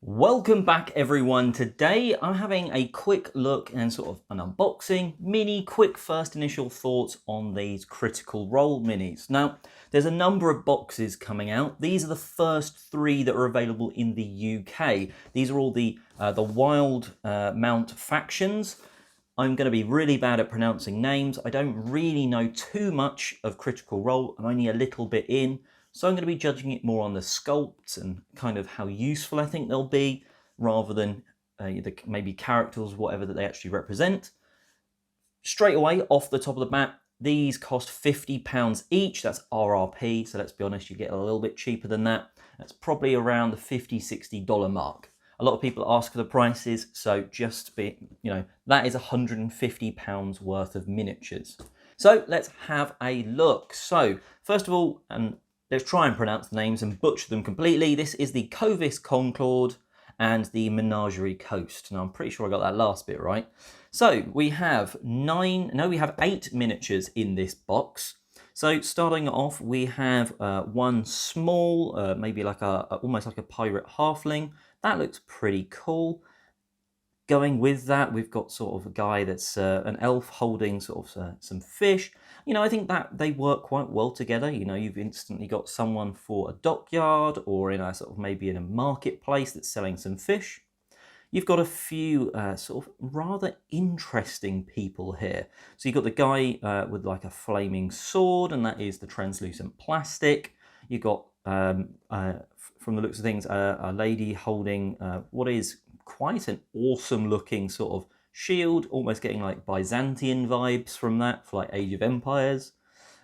Welcome back everyone. Today I'm having a quick look and sort of an unboxing, quick first initial thoughts on these Critical Role minis. Now, there's a number of boxes coming out. These are the first three that are available in the UK. These are all the Wildemount factions. I'm going to be really bad at pronouncing names. I don't really know too much of Critical Role. I'm only a little bit in. So I'm going to be judging it more on the sculpts and kind of how useful I think they'll be, rather than maybe characters, whatever that they actually represent. Straight away, off the top of the bat, these cost £50 each. That's RRP, so let's be honest, you get a little bit cheaper than that. That's probably around the $50, $60 mark. A lot of people ask for the prices, so just be, that is £150 worth of miniatures. So let's have a look. So first of all, let's try and pronounce the names and butcher them completely. This is the Clovis Concord and the Menagerie Coast. Now, I'm pretty sure I got that last bit right. So we have 8 miniatures in this box. So starting off, we have one small, maybe like almost like a pirate halfling. That looks pretty cool. Going with that, we've got sort of a guy that's an elf holding sort of some fish. I think that they work quite well together. You've instantly got someone for a dockyard or in a sort of maybe in a marketplace that's selling some fish. You've got a few sort of rather interesting people here. So you've got the guy with like a flaming sword, and that is the translucent plastic. You've got, from the looks of things, a lady holding what is quite an awesome looking sort of shield, almost getting like Byzantine vibes from that for like Age of Empires.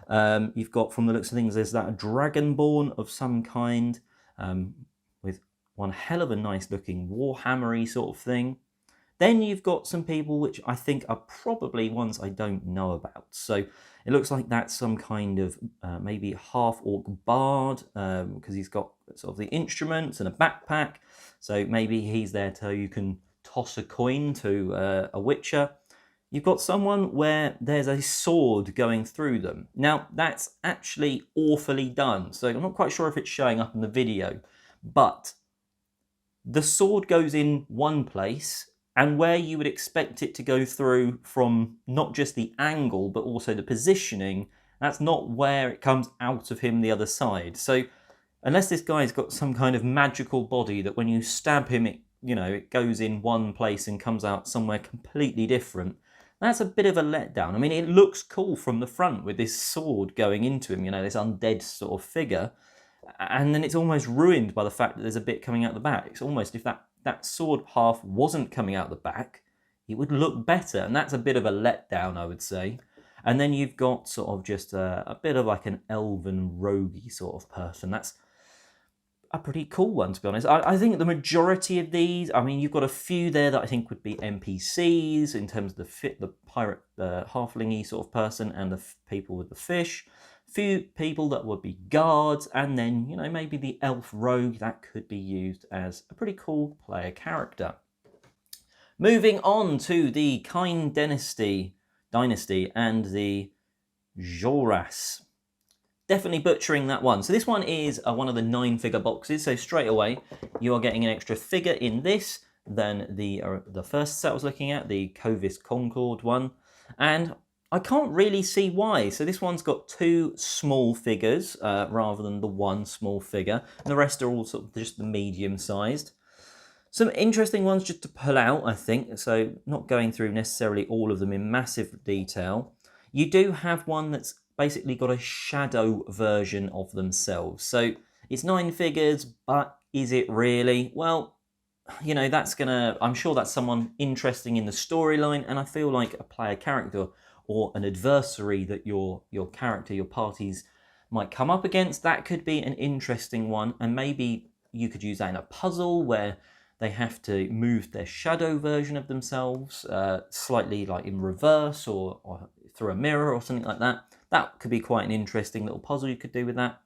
You've got, from the looks of things, there's that dragonborn of some kind with one hell of a nice looking warhammery sort of thing. Then you've got some people which I think are probably ones I don't know about. So it looks like that's some kind of maybe half-orc bard, because he's got sort of the instruments and a backpack. So maybe he's there so you can toss a coin to a witcher. You've got someone where there's a sword going through them. Now, that's actually awfully done. So I'm not quite sure if it's showing up in the video, but the sword goes in one place, and where you would expect it to go through from not just the angle, but also the positioning, that's not where it comes out of him the other side. So unless this guy's got some kind of magical body that when you stab him, it goes in one place and comes out somewhere completely different, that's a bit of a letdown. I mean, it looks cool from the front with this sword going into him, this undead sort of figure, and then it's almost ruined by the fact that there's a bit coming out the back. It's almost, if that sword half wasn't coming out the back, it would look better, and that's a bit of a letdown, I would say. And then you've got sort of just a bit of like an elven roguey sort of person. That's a pretty cool one, to be honest. I think the majority of these, I mean, you've got a few there that I think would be NPCs in terms of the pirate, halflingy sort of person, and the people with the fish. Few people that would be guards, and then, maybe the elf rogue that could be used as a pretty cool player character. Moving on to the Kryn Dynasty and the Xhorhas. Definitely butchering that one. So this one is one of the 9-figure boxes. So straight away, you are getting an extra figure in this than the first set I was looking at, the Clovis Concord one. And I can't really see why. So this one's got 2 small figures rather than the one small figure. And the rest are all sort of just the medium-sized. Some interesting ones just to pull out, I think. So not going through necessarily all of them in massive detail. You do have one that's basically got a shadow version of themselves. So it's 9 figures, but is it really? Well, I'm sure that's someone interesting in the storyline, and I feel like a player character or an adversary that your character, your parties might come up against, that could be an interesting one. And maybe you could use that in a puzzle where they have to move their shadow version of themselves slightly like in reverse or through a mirror or something like that. That could be quite an interesting little puzzle you could do with that.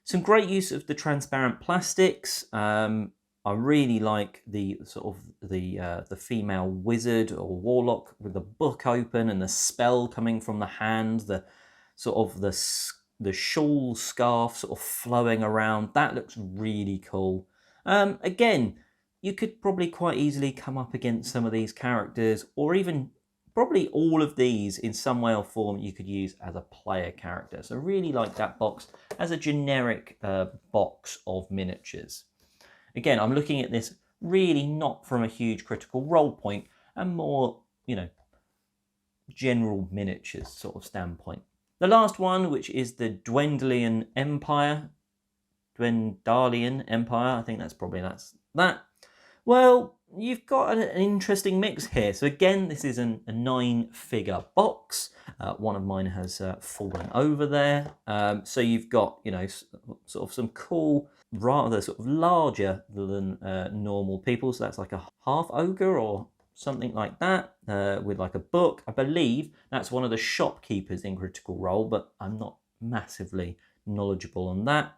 Some great use of the transparent plastics. I really like the sort of the female wizard or warlock with the book open and the spell coming from the hand, the sort of the shawl scarf sort of flowing around. That looks really cool. Again, you could probably quite easily come up against some of these characters, or even probably all of these in some way or form you could use as a player character. So I really like that box as a generic box of miniatures. Again, I'm looking at this really not from a huge Critical Role point, and more, you know, general miniatures sort of standpoint. The last one, which is the Dwendalian Empire, I think that's that. Well, you've got an interesting mix here. So again, this is a 9-figure box. One of mine has fallen over there. So you've got, you know, sort of some cool, rather sort of larger than normal people. So that's like a half ogre or something like that, with like a book. I believe that's one of the shopkeepers in Critical Role, but I'm not massively knowledgeable on that.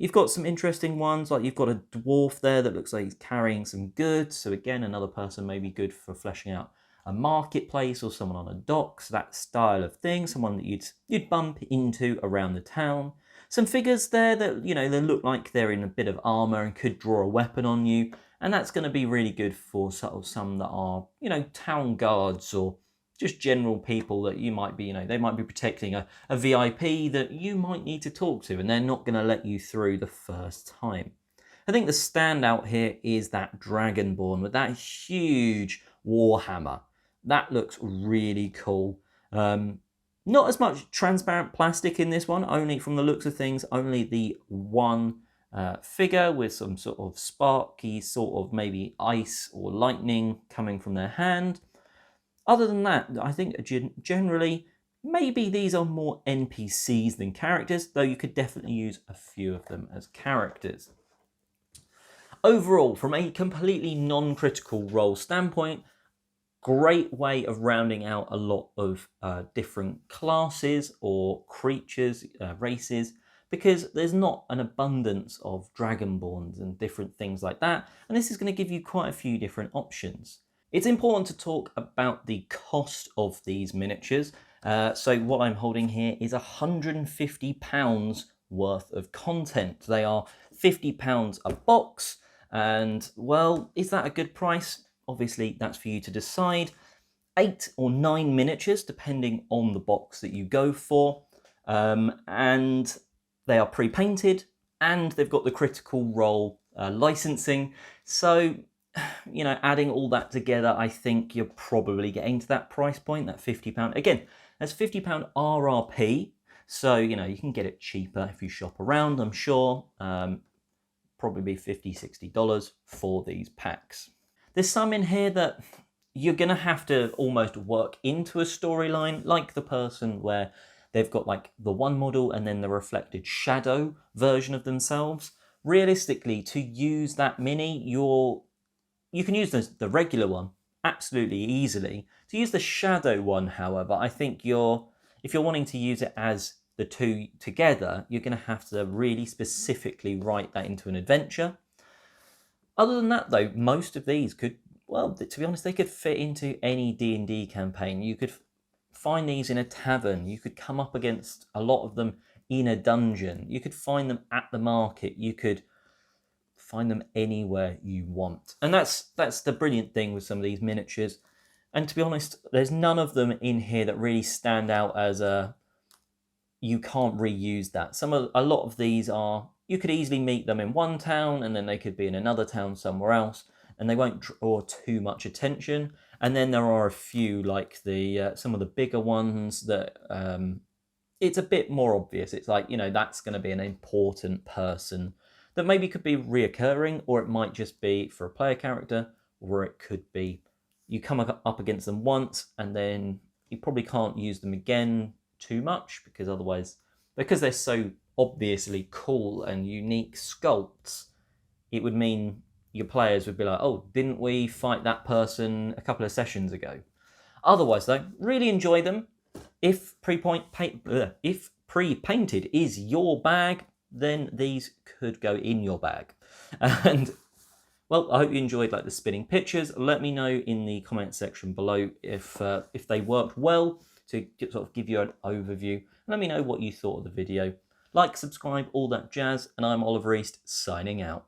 You've got some interesting ones, like you've got a dwarf there that looks like he's carrying some goods. So again, another person may be good for fleshing out a marketplace or someone on a dock. So that style of thing, someone that you'd bump into around the town. Some figures there that, you know, they look like they're in a bit of armor and could draw a weapon on you. And that's going to be really good for sort of some that are, you know, town guards or just general people that you might be, you know, they might be protecting a VIP that you might need to talk to, and they're not going to let you through the first time. I think the standout here is that Dragonborn with that huge warhammer. That looks really cool. Not as much transparent plastic in this one, only from the looks of things, only the one figure with some sort of sparky, sort of maybe ice or lightning coming from their hand. Other than that, I think generally, maybe these are more NPCs than characters, though you could definitely use a few of them as characters. Overall, from a completely non-Critical Role standpoint, great way of rounding out a lot of different classes or creatures, races, because there's not an abundance of Dragonborns and different things like that, and this is going to give you quite a few different options. It's important to talk about the cost of these miniatures. So what I'm holding here is £150 worth of content. They are £50 a box, and well, is that a good price? Obviously, that's for you to decide. 8 or 9 miniatures, depending on the box that you go for, and they are pre-painted, and they've got the Critical Role licensing. So, you know, adding all that together, I think you're probably getting to that price point, that £50. Again, that's £50 RRP, so, you know, you can get it cheaper if you shop around, I'm sure. Probably be $50, $60 for these packs. There's some in here that you're going to have to almost work into a storyline, like the person where they've got like the one model and then the reflected shadow version of themselves. Realistically, to use that mini, you can use the regular one absolutely easily. To use the shadow one, however, I think if you're wanting to use it as the two together, you're going to have to really specifically write that into an adventure. Other than that, though, most of these could, well, to be honest, they could fit into any D&D campaign. You could find these in a tavern. You could come up against a lot of them in a dungeon. You could find them at the market. You could find them anywhere you want. And that's the brilliant thing with some of these miniatures. And to be honest, there's none of them in here that really stand out as you can't reuse that. A lot of these are, you could easily meet them in one town and then they could be in another town somewhere else and they won't draw too much attention. And then there are a few like some of the bigger ones that it's a bit more obvious. It's like, you know, that's going to be an important person that maybe could be reoccurring, or it might just be for a player character, or it could be you come up against them once and then you probably can't use them again too much, because otherwise, because they're so obviously cool and unique sculpts, it would mean your players would be like, oh, didn't we fight that person a couple of sessions ago? Otherwise, though, really enjoy them. If pre-painted is your bag, then these could go in your bag. And well, I hope you enjoyed like the spinning pictures. Let me know in the comment section below if they worked well, to sort of give you an overview. Let me know what you thought of the video. Like, subscribe, all that jazz, and I'm Oliver East, signing out.